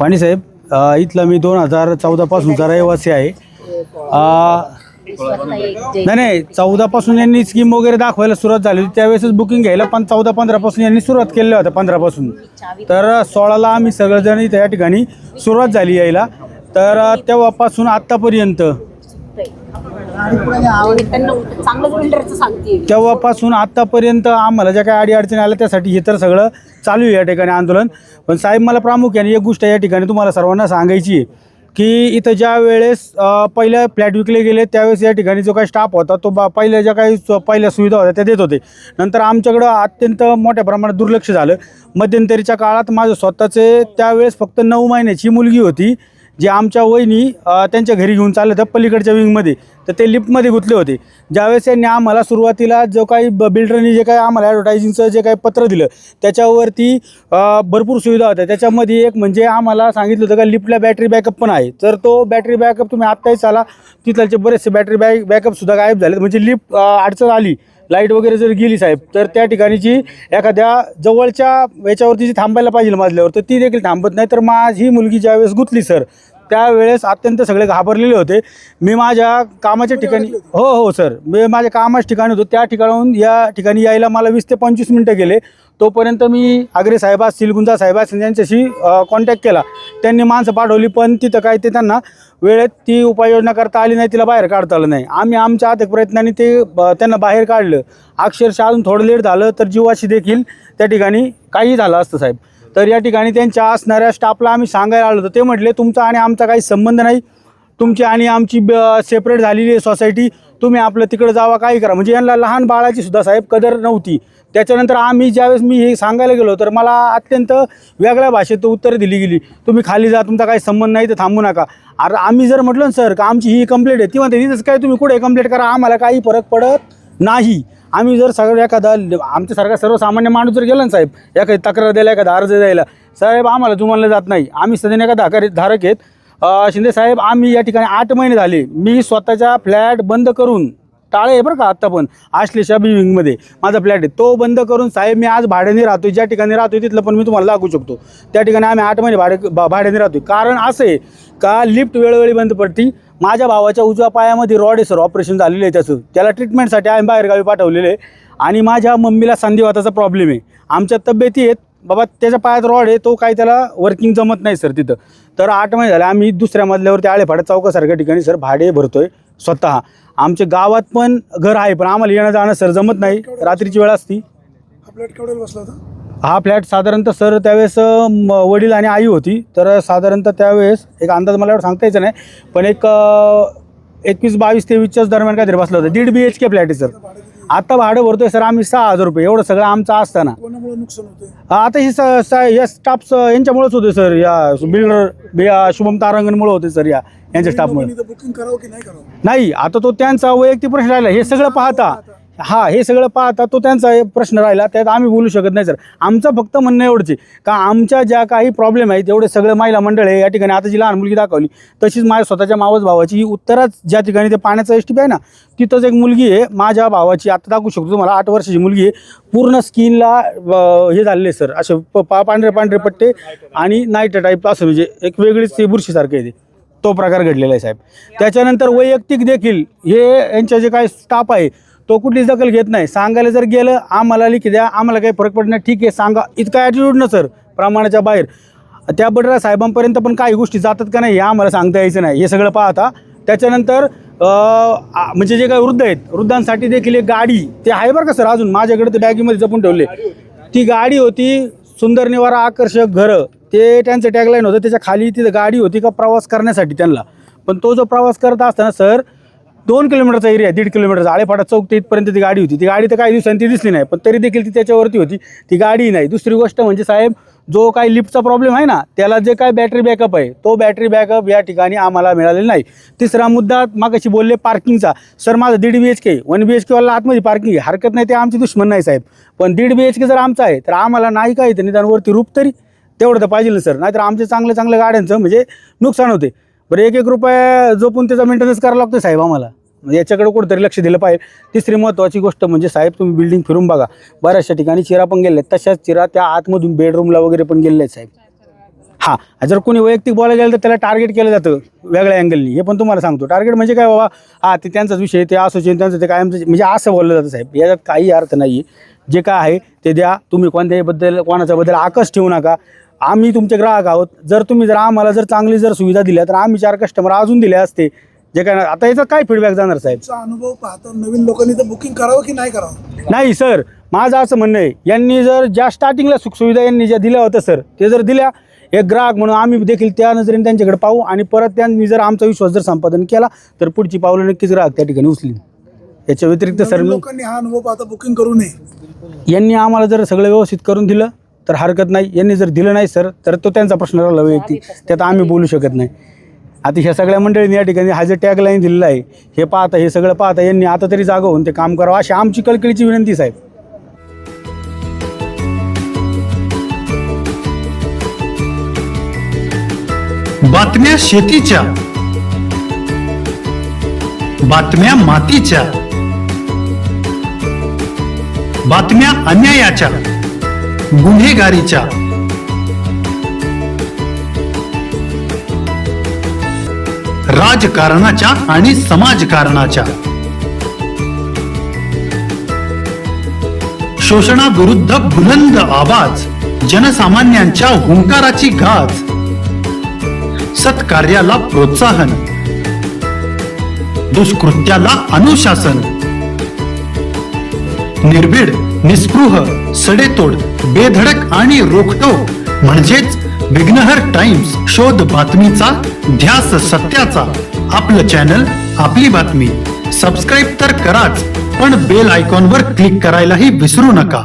पाणी साहेब, इथला मी 2014 पासूनचा रहिवासी आहे. नाही 14 पासून यांनी स्कीम वगैरे दाखवायला सुरुवात झाली होती, त्यावेळेसच बुकिंग घ्यायला. पण 14-15 पासून यांनी सुरुवात केली होती, 15 पासून. तर 16ला आम्ही सगळेजण इथे या ठिकाणी सुरुवात झाली यायला. तर तेव्हापासून आत्तापर्यंत आम्हाला ज्या काही अडीअडचणी आल्या त्यासाठी हे तर सगळं चालू आहे या ठिकाणी आंदोलन. पण साहेब, मला प्रामुख्याने एक गोष्ट या ठिकाणी तुम्हाला सर्वांना सांगायची आहे की इथं ज्या वेळेस पहिल्या फ्लॅट विकले गेले त्यावेळेस या ठिकाणी जो काही स्टाफ होता तो पहिल्या ज्या काही पहिल्या सुविधा होत्या त्या देत होते. नंतर आमच्याकडं अत्यंत मोठ्या प्रमाणात दुर्लक्ष झालं. मध्यंतरीच्या काळात माझं स्वतःचे त्यावेळेस फक्त 9 महिन्याची मुलगी होती, जे आमच्या वहिनी त्यांच्या घरी घेऊन चालले होत्या पलीकडच्या विंगमध्ये. तर ते लिफ्टमध्ये गुंतले होते. ज्यावेळेस त्यांनी आम्हाला सुरुवातीला जो काही बिल्डरनी जे काही आम्हाला ॲडव्हर्टायझिंगचं जे काही पत्र दिलं त्याच्यावरती भरपूर सुविधा होत्या. त्याच्यामध्ये एक म्हणजे आम्हाला सांगितलं होतं का लिफ्टला बॅटरी बॅकअप पण आहे. तर तो बॅटरी बॅकअप तुम्ही आत्ताही चाला, तिथलचे बरेचसे बॅटरी बॅकअपसुद्धा गायब झाले. म्हणजे लिफ्ट अडचण आली, लाईट वगैरे जर गेली साहेब, तर त्या ठिकाणीची एखाद्या जवळच्या याच्यावरती जी थांबायला पाहिजे मजल्यावर तर ती देखील थांबत नाही. तर माझी मुलगी ज्यावेळेस गुंतली सर, त्यावेळेस अत्यंत सगळे घाबरलेले होते. मी माझ्या कामाच्या ठिकाणी हो सर, मी माझ्या कामाच्या ठिकाणी होतो. त्या ठिकाणाहून या ठिकाणी यायला मला 20 ते 25 मिनटं गेले. तोपर्यंत मी आगरे साहेब असतील, गुंजा साहेब असतील यांच्याशी कॉन्टॅक्ट केला. त्यांनी माणसं पाठवली, पण तिथं काय ते त्यांना वेळेत ती उपाययोजना करता आली नाही, तिला बाहेर काढता आलं नाही. आम्ही आमच्या अथक प्रयत्नाने ते त्यांना बाहेर काढलं. अक्षरशः अजून थोडं लेट झालं तर जीवाशी देखील त्या ठिकाणी काही झालं असतं साहेब. तर या ठिकाणी त्यांच्या असणाऱ्या स्टाफला आम्ही सांगायला आलो होतो. ते म्हटले तुमचा आणि आमचा काही संबंध नाही, तुमची आणि आमची सेपरेट झालेली आहे सोसायटी, तुम्ही आपलं तिकडं जावा, काही करा. म्हणजे यांना लहान बाळाची सुद्धा साहेब कदर नव्हती. त्याच्यानंतर आम्ही ज्यावेळेस मी हे सांगायला गेलो तर मला अत्यंत वेगळ्या भाषेत उत्तर दिली गेली, तुम्ही खाली जा, तुमचा काही संबंध नाही तर थांबू नका. अरे आम्ही जर म्हटलं ना सर का आमची ही कंप्लेंट आहे, ती म्हणते तिथंच काय तुम्ही कुठे कंप्लेंट करा, आम्हाला काही फरक पडत नाही. आम्ही जर सगळं एखादा आमच्यासारखा सर्वसामान्य माणूस जर गेला ना साहेब, एखादी तक्रार द्यायला, एखादा अर्ज द्यायला, साहेब आम्हाला जुमानलं जात नाही. आम्ही सध्या एका धारक आहेत. शिंदे साहेब, आम्ही या ठिकाणी 8 महिने झाले. मी स्वतःचा फ्लॅट बंद करून, टाळे आहे बरं का, आत्ता पण आश्लेषा बी विंगमध्ये माझा फ्लॅट आहे, तो बंद करून साहेब मी आज भाड्याने राहतो. ज्या ठिकाणी राहतो तिथलं पण मी तुम्हाला दाखवू शकतो. त्या ठिकाणी आम्ही 8 महिने भाड्याने राहतो. कारण असं आहे का लिफ्ट वेळोवेळी बंद पडती. माझ्या भावाच्या उजव्या पायामध्ये रॉड आहे सर, ऑपरेशन झालेलं आहे त्याचं, त्याला ट्रीटमेंटसाठी आम्ही बाहेरगावी पाठवलेलं आहे. आणि माझ्या मम्मीला संधिवाताचा प्रॉब्लेम आहे. आमच्या तब्येती आहेत बाबा, त्याच्या पायात रॉड आहे, तो काही त्याला वर्किंग जमत नाही सर तिथं. तर 8 महिने झाले आम्ही दुसऱ्या मजल्यावरती आळेफाटा चौकासारख्या ठिकाणी सर भाडे भरतोय स्वतः. आमच्या गावात पण घर आहे, पण आम्हाला येणं जाणं सर जमत नाही, रात्रीची वेळ असती. हा फ्लॅट केवढ्याला बसला होता? हा फ्लॅट साधारणतः सर त्यावेळेस वडील आणि आई होती. तर साधारणतः त्यावेळेस एक अंदाज मला एवढं सांगता यायचं नाही, पण एक 21-22-23च्याच दरम्यान काहीतरी बसलं होतं. 1.5 BHK फ्लॅट आहे सर. आता भाडं भरतोय सर आम्ही 6,000 रुपये. एवढं सगळं आमचं असताना कोणामुळे नुकसान होते? आता ही या स्टाफ यांच्यामुळेच होते सर, या बिल्डर शुभम तारांगणमुळे होते सर, यांच्या स्टाफमुळे. बुकिंग करावं की नाही करावं? नाही, आता तो त्यांचा वैयक्तिक प्रश्न राहिला. हे सगळं पाहता हे सगळं पाहता तो त्यांचा प्रश्न राहिला, त्यात आम्ही बोलू शकत नाही सर. आमचं फक्त म्हणणं एवढंच आहे का आमच्या ज्या काही प्रॉब्लेम आहेत तेवढे सगळं महिला मंडळ आहे या ठिकाणी. आता जी लहान मुलगी दाखवली तशीच माझ्या स्वतःच्या मावस भावाची ही उत्तराच ज्या ठिकाणी ते पाण्याचा एसटीपी आहे ना, तिथंच एक मुलगी आहे माझ्या भावाची, आता दाखवू शकतो तुम्हाला, 8 वर्षाची मुलगी आहे. पूर्ण स्किनला हे झालेले सर, असे पांढरे पट्टे आणि नाईट टाईप, असं म्हणजे एक वेगळीच ते बुरशीसारखं आहे, तो प्रकार घडलेला आहे साहेब. त्याच्यानंतर वैयक्तिक देखील हे यांच्या जे काही स्टाफ आहे तो कुठलीच दखल घेत नाही. सांगायला जर गेलं आम्हाला लिखी द्या, आम्हाला काही फरक पडत नाही, ठीक आहे सांगा, इतका ॲटिट्यूड ना सर प्रमाणाच्या बाहेर. त्या बडरा साहेबांपर्यंत पण काही गोष्टी जातात का नाही हे आम्हाला सांगता यायचं नाही. हे सगळं पाहता त्याच्यानंतर म्हणजे जे काही वृद्ध आहेत, वृद्धांसाठी देखील एक गाडी ते आहे बरं का सर, अजून माझ्याकडे ते बॅगीमध्ये जपून ठेवले. ती गाडी होती सुंदर निवारा आकर्षक घरं, ते त्यांचं टॅगलाईन होतं. त्याच्या खाली ती गाडी होती का प्रवास करण्यासाठी त्यांना. पण तो जो प्रवास करत असताना सर 2 किलोमीटरचा एरिया, 1.5 किलोमीटरचा, आळेफाटा चौक ते इथपर्यंत ती गाडी होती. ती गाडी तर काही दिवसांनी ती दिसली नाही, पण तरी देखील ती त्याच्यावरती होती, ती गाडी नाही. दुसरी गोष्ट म्हणजे साहेब, जो काही लिफ्टचा प्रॉब्लेम आहे ना, त्याला जे काही बॅटरी बॅकअप आहे तो बॅटरी बॅकअप या ठिकाणी आम्हाला मिळालेला नाही. तिसरा मुद्दा मागाशी बोलले पार्किंगचा. सर माझं 1.5 BHK 1 BHKवाला आतमध्ये पार्किंग आहे, हरकत नाही, ते आमची दुश्मन नाही साहेब. पण 1.5 BHK जर आमचा आहे तर आम्हाला नाही काय तर निदानवरती रूप तरी तेवढं तर पाहिजे ना सर, नाहीतर आमचे चांगल्या गाड्यांचं म्हणजे नुकसान होते. बरं 1-1 रुपये जोपून त्याचा मेंटेनन्स करावा लागतो साहेब आम्हाला. म्हणजे याच्याकडे कुठेतरी लक्ष दिलं पाहिजे. तिसरी महत्त्वाची गोष्ट म्हणजे साहेब, तुम्ही बिल्डिंग फिरून बघा, बऱ्याचशा ठिकाणी चिरा पण गेले, तशाच चिरा त्या आतमधून बेडरूमला वगैरे पण गेलेले आहेत साहेब. हां, जर कोणी वैयक्तिक बोलायला गेलं तर त्याला टार्गेट केलं जातं वेगळ्या अँगलनी. हे पण तुम्हाला सांगतो. टार्गेट म्हणजे काय बाबा, ते त्यांचाच विषय, ते असोचे त्यांचं ते कायमचं, म्हणजे असं बोललं जातं साहेब. याच्यात काही अर्थ नाही. जे काय आहे ते द्या. तुम्ही कोणाच्याबद्दल आकस ठेवू नका. आम्ही तुमचे ग्राहक आहोत. जर आम्हाला चांगली सुविधा दिल्या तर आम्ही 4 कस्टमर अजून दिले असते. जे काय आता याचा काय फीडबॅक जाणार साहेब? तुमचा अनुभव पाहता नवीन लोकांनी तर बुकिंग करावं की नाही करावं? नाही सर, माझं असं म्हणणं आहे, यांनी जर ज्या स्टार्टिंगला सुखसुविधा यांनी ज्या दिल्या होत्या सर, ते जर दिल्या एक ग्राहक म्हणून आम्ही देखील त्या नजरेने त्यांच्याकडे पाहू आणि परत त्यांनी जर आमचा विश्वास संपादन केला तर पुढची पावलं नक्कीच ग्राहक त्या ठिकाणी उचली. याच्या व्यतिरिक्त सर नवीन लोकांनी हा अनुभव पाहता बुकिंग करू नये. यांनी आम्हाला जर सगळं व्यवस्थित करून दिलं तर हरकत नाही. यांनी जर दिलं नाही सर तर तो त्यांचा प्रश्न राहिला वैयक्तिक, त्यात आम्ही बोलू शकत नाही. आता ह्या सगळ्या मंडळींनी या ठिकाणी हा जे टॅगलाईन दिलेला आहे, हे सगळं पाहता यांनी आता तरी जागा होऊन ते काम करावं अशी आमची कळकळीची विनंती साहेब. बातम्या शेतीच्या, बातम्या मातीच्या, बातम्या अन्यायाच्या, गुन्हेगारीच्या, राजकारणाच्या आणि समाजकारणाच्या, शोषणाविरुद्ध बुलंद आवाज, जनसामान्यांच्या हुंकाराची गाज, सत्कार्याला प्रोत्साहन, दुष्कृत्याला अनुशासन, निर्भीड, निस्पृह, सडेतोड, बेधडक आणि रोखटोक म्हणजेच विघ्नहर टाइम्स. शोध बातमीचा, ध्यास सत्याचा. आपलं चॅनल, आपली बातमी. सबस्क्राईब तर कराच, पण बेल आयकॉनवर क्लिक करायलाही विसरू नका.